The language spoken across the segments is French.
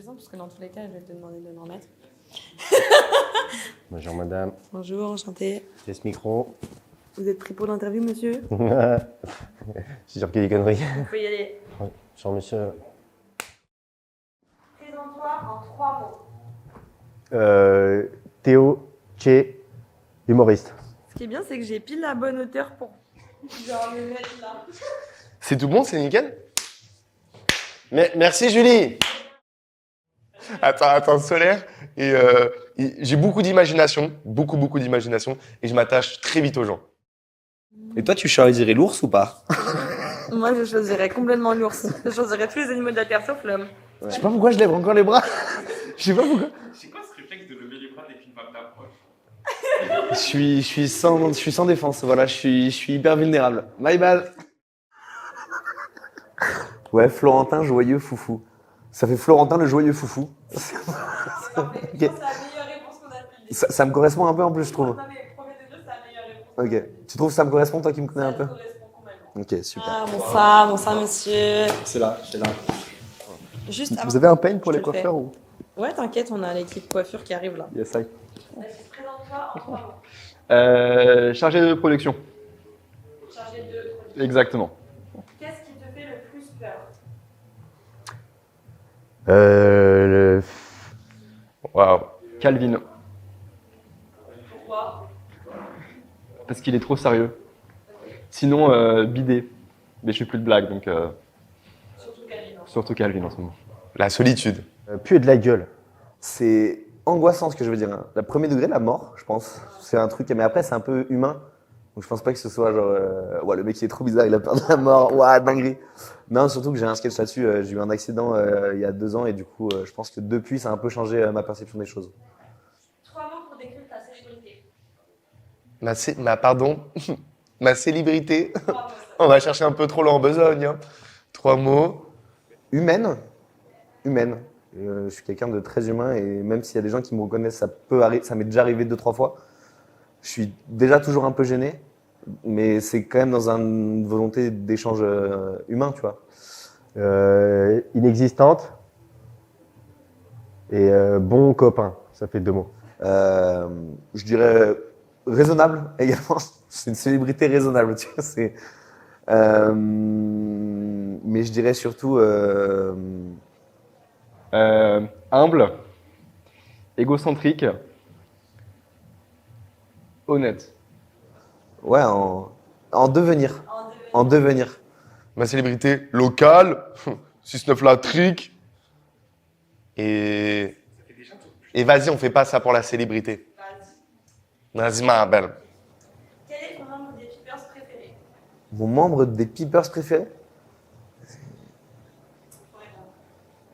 intéressant parce que dans tous les cas, je vais te demander de m'en mettre. Bonjour madame. Bonjour, enchantée. C'est ce micro. Vous êtes pris pour l'interview, monsieur? C'est sûr qu'il y a des conneries. Vous pouvez y aller. Oui, bonjour monsieur. Présente-toi en 3 mots. Théo, Tché, humoriste. Ce qui est bien, c'est que j'ai pile la bonne hauteur pour genre me mettre là. C'est tout bon, c'est nickel? Merci Julie. Attends, solaire. Et j'ai beaucoup d'imagination, beaucoup d'imagination, et je m'attache très vite aux gens. Et toi, tu choisirais l'ours ou pas? Moi, je choisirais complètement l'ours. Je choisirais tous les animaux de la Terre sauf l'homme. Je sais pas pourquoi je lève encore les bras. Je sais pas pourquoi. C'est quoi ce réflexe de lever les bras dès qu'une femme t'approche? Je suis sans défense. Voilà, je suis hyper vulnérable. My bad. Ouais, Florentin joyeux foufou. Ça fait Florentin le joyeux foufou. C'est la meilleure réponse qu'on a depuis le début. Ça me correspond un peu en plus, je trouve. Non, mais premier degré, c'est la meilleure réponse. Ok. Tu trouves que ça me correspond, toi qui me connais un peu? Ça correspond complètement. Ok, super. Ah, bonsoir, monsieur. C'est là, j'étais là. Juste avant. Vous avez un peigne pour Je les te le fais. coiffeurs ou? Ouais, t'inquiète, on a l'équipe coiffure qui arrive là. Yes, I. Vas-y, présente-toi en 3 mots. Chargé de production. Chargé de. Exactement. Qu'est-ce qui te fait le plus peur? Waouh. Calvin. Pourquoi? Parce qu'il est trop sérieux. Sinon, Bidet. Mais je fais plus de blagues, donc Surtout Calvin. surtout Calvin en ce moment. La solitude. Puer de la gueule. C'est angoissant ce que je veux dire. Hein. Le premier degré, la mort, je pense. C'est un truc, mais après, c'est un peu humain. Donc je pense pas que ce soit genre, ouais, le mec il est trop bizarre, il a peur de la mort, ouais, dinguerie. Non, surtout que j'ai un sketch là-dessus. J'ai eu un accident il y a 2 ans et du coup, je pense que depuis, ça a un peu changé ma perception des choses. 3 mots pour décrire ta célébrité. Pardon. Ma célébrité. 3 mots, ça. On va chercher un peu trop leur besogne. Hein. 3 mots. Humaine. Je suis quelqu'un de très humain et même s'il y a des gens qui me reconnaissent, ça m'est déjà arrivé 2-3 fois. Je suis déjà toujours un peu gêné, mais c'est quand même dans une volonté d'échange humain, tu vois. Inexistante. Et bon copain. Ça fait 2 mots. Je dirais raisonnable également. C'est une célébrité raisonnable, tu vois. Mais je dirais surtout Humble. Égocentrique. Honnête. ouais, en devenir. En devenir. Ma célébrité locale. 6-9 la trick. Et vas-y, on fait pas ça pour la célébrité. Vas-y, ma belle. Quel est ton membre des Peepers préféré? Mon membre des Peepers préférés?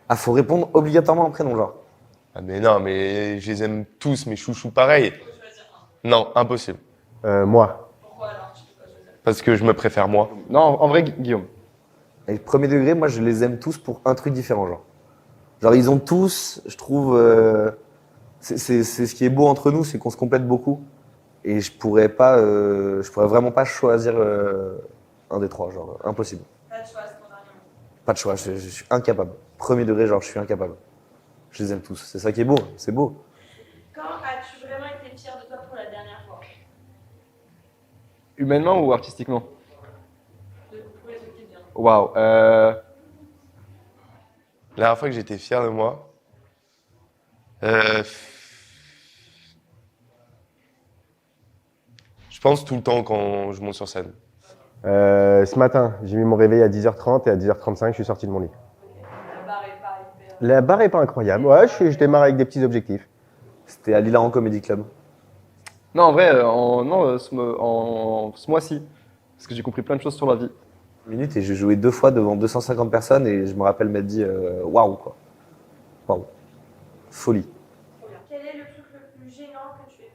Ah, faut répondre obligatoirement en prénom, genre. Ah mais non, mais je les aime tous, mes chouchous pareils. Faut choisir un. Non, impossible. Moi. Pourquoi alors? Tu peux pas choisir. Parce que je me préfère moi. Non, en vrai, Guillaume. Et le premier degré, moi, je les aime tous pour un truc différent, genre. Genre, ils ont tous, je trouve, c'est ce qui est beau entre nous, c'est qu'on se complète beaucoup. Et je pourrais vraiment pas choisir un des 3, genre, impossible. Pas de choix, c'est ton dernier mot. Pas de choix, je suis incapable. Premier degré, genre, je suis incapable. Je les aime tous. C'est ça qui est beau, c'est beau. Quand as-tu vraiment été fier de toi pour la dernière fois? Humainement ou artistiquement? De tous les trucs qui te viennent. Waouh. La dernière fois que j'étais fier de moi, je pense tout le temps quand je monte sur scène. Ce matin, j'ai mis mon réveil à 10h30 et à 10h35, je suis sorti de mon lit. La barre est pas hyper. La barre est pas incroyable. Ouais, je démarre avec des petits objectifs. C'était à l'Hilaran Comedy Club. Non, en vrai, ce mois-ci. Parce que j'ai compris plein de choses sur la vie. Minute et j'ai joué 2 fois devant 250 personnes et je me rappelle m'être dit waouh quoi. Waouh. Folie. Trop bien. Quel est le truc le plus gênant que tu aies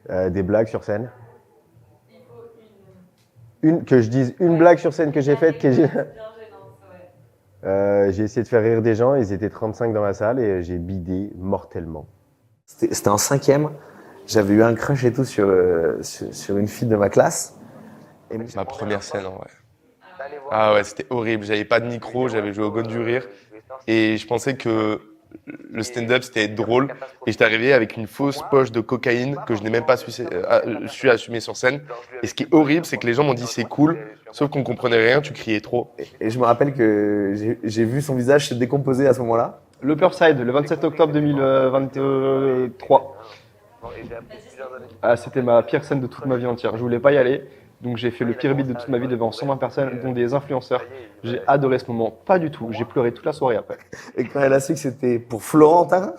fait? Des blagues sur scène. Il faut Que je dise une blague sur scène que j'ai faite. bien gênante, ouais. J'ai essayé de faire rire des gens, ils étaient 35 dans la salle et j'ai bidé mortellement. C'était en 5e. J'avais eu un crush et tout sur une fille de ma classe. Et Ma première scène en vrai. Ah ouais, c'était horrible. J'avais pas de micro, j'avais joué au Gone du Rire. Et je pensais que le stand-up, c'était être drôle. Et j'étais arrivé avec une fausse poche de cocaïne que je n'ai même pas su assumer sur scène. Et ce qui est horrible, c'est que les gens m'ont dit c'est cool, sauf qu'on comprenait rien, tu criais trop. Et je me rappelle que j'ai vu son visage se décomposer à ce moment-là. L'Upperside, le 27 octobre 2023. Ah, c'était ma pire scène de toute ma vie entière. Je voulais pas y aller. Donc j'ai fait le pire beat de toute ma vie devant 120 personnes, dont des influenceurs. J'ai adoré ce moment. Pas du tout. J'ai pleuré toute la soirée après. Et quand elle a su que c'était pour Florentin,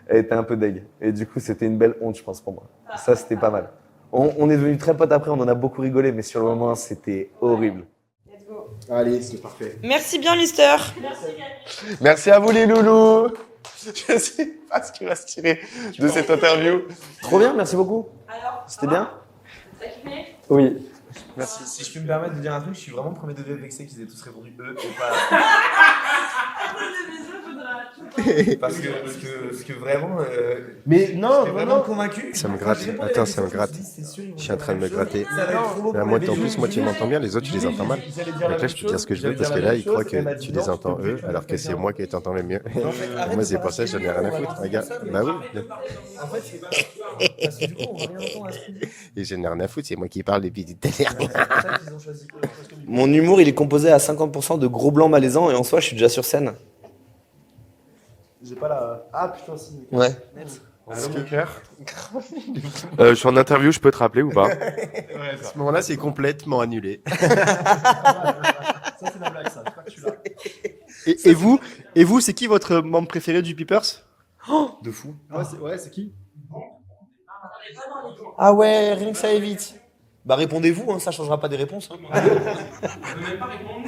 elle était un peu deg. Et du coup, c'était une belle honte, je pense, pour moi. Ça, c'était pas mal. On est devenus très potes après, on en a beaucoup rigolé, mais sur le moment, c'était horrible. Allez, c'est parfait. Merci bien, Mister. Merci à vous les loulous. Je sais pas ce qui va se tirer de cette interview. Trop bien, merci beaucoup. Alors, C'était bien. t'as kiffé? Oui. Merci. Si je peux me permettre de dire un truc, je suis vraiment premier degré vexé qu'ils aient tous répondu eux et pas. Parce que vraiment. Mais non, vraiment convaincu. Ça me gratte. Attends, ça me gratte. Je suis en train de me gratter. Là, moi, en plus, moi, tu m'entends bien, les autres, tu les entends mal. Donc là, je peux dire ce que je veux parce que là, ils croient que tu les entends eux, alors que c'est moi qui t'entends le mieux. Moi, c'est pour ça que j'en ai rien à foutre, regarde. Bah oui. En fait, c'est pas. Parce que du coup, on va rien entendre à ce qu'il dit. Et j'en ai rien à foutre, c'est moi qui parle depuis tout à l'heure. Mon humour, il est composé à 50% de gros blancs malaisants et en soi, je suis déjà sur scène. J'ai pas la. Ah putain, si. Ouais. Je suis en interview, je peux te rappeler ou pas? À ce moment-là, c'est complètement annulé. Ça, c'est la blague, ça. J'espère que tu l'as. Et vous, c'est qui votre membre préféré du Peepers? De fou. Ouais, c'est qui? Ah ouais, rien que ça évite. Bah répondez-vous, hein, ça changera pas des réponses. Hein. On ne peut même pas répondre.